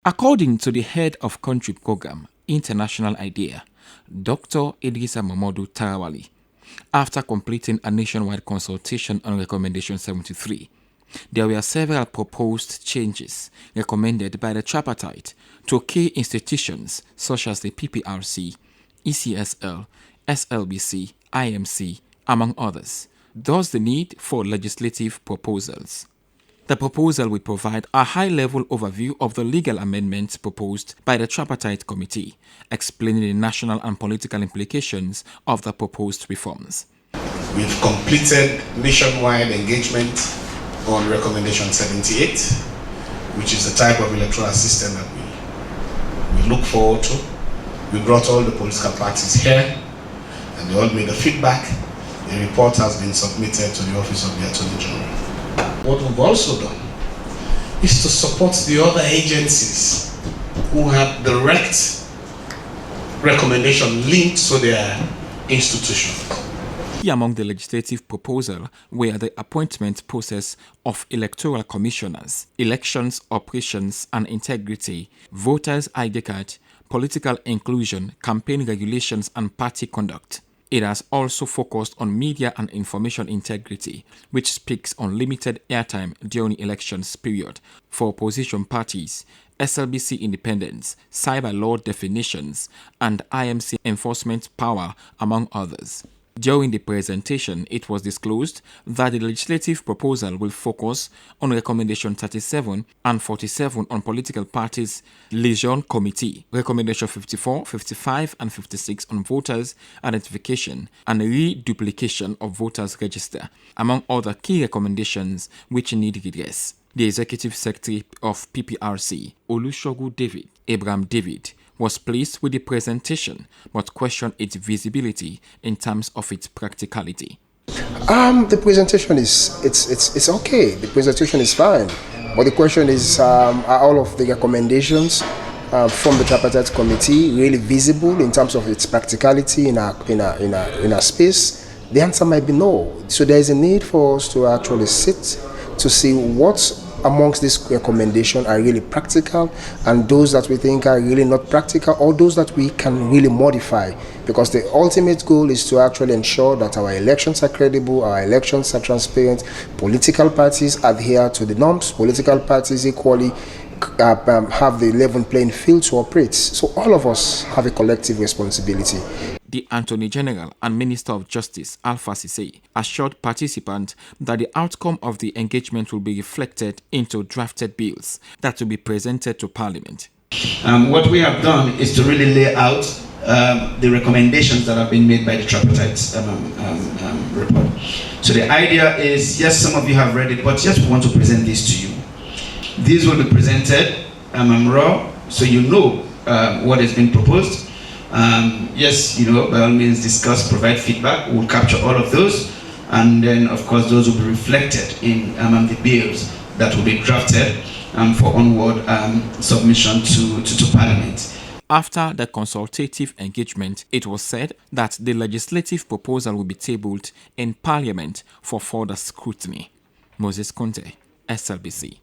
According to the head of country program, International Idea, Dr. Idrissa Mamadou Tarawali, after completing a nationwide consultation on Recommendation 73, there were several proposed changes recommended by the Tripartite to key institutions such as the PPRC, ECSL, SLBC, IMC, among others. Thus the need for legislative proposals. The proposal will provide a high-level overview of the legal amendments proposed by the Tripartite Committee, explaining the national and political implications of the proposed reforms. We've completed nationwide engagement on Recommendation 78, which is the type of electoral system that we look forward to. We brought all the political parties here, and they all made a feedback. A report has been submitted to the Office of the Attorney General. What we've also done is to support the other agencies who have direct recommendation linked to their institution. Among the legislative proposal were the appointment process of electoral commissioners, elections operations and integrity, voters' ID card, political inclusion, campaign regulations and party conduct. It has also focused on media and information integrity, which speaks on limited airtime during elections period for opposition parties, SLBC independence, cyber law definitions, and IMC enforcement power, among others. During the presentation, it was disclosed that the legislative proposal will focus on Recommendation 37 and 47 on political parties' liaison committee, Recommendation 54, 55 and 56 on voters' identification and reduplication of voters' register, among other key recommendations which need redress. The Executive Secretary of PPRC, Olusegun Abraham David, was pleased with the presentation but questioned its visibility in terms of its practicality. The presentation it's okay. The presentation is fine, but the question is, are all of the recommendations from the Tripartite Committee really visible in terms of its practicality in our space? The answer might be no. So there is a need for us to actually sit to see what amongst these recommendations are really practical and those that we think are really not practical, or those that we can really modify, because the ultimate goal is to actually ensure that our elections are credible, our elections are transparent, political parties adhere to the norms, political parties equally have the level playing field to operate. So all of us have a collective responsibility. The Attorney General and Minister of Justice, Alpha Sise, assured participants that the outcome of the engagement will be reflected into drafted bills that will be presented to Parliament. What we have done is to really lay out the recommendations that have been made by the Tripartite report. So the idea is, yes, some of you have read it, but yes, we want to present this to you. These will be presented raw, so you know what is being proposed. Yes, by all means discuss, provide feedback. We'll capture all of those, and then of course those will be reflected in the bills that will be drafted for onward submission to Parliament. After the consultative engagement, it was said that the legislative proposal will be tabled in Parliament for further scrutiny. Moses Conte, SLBC.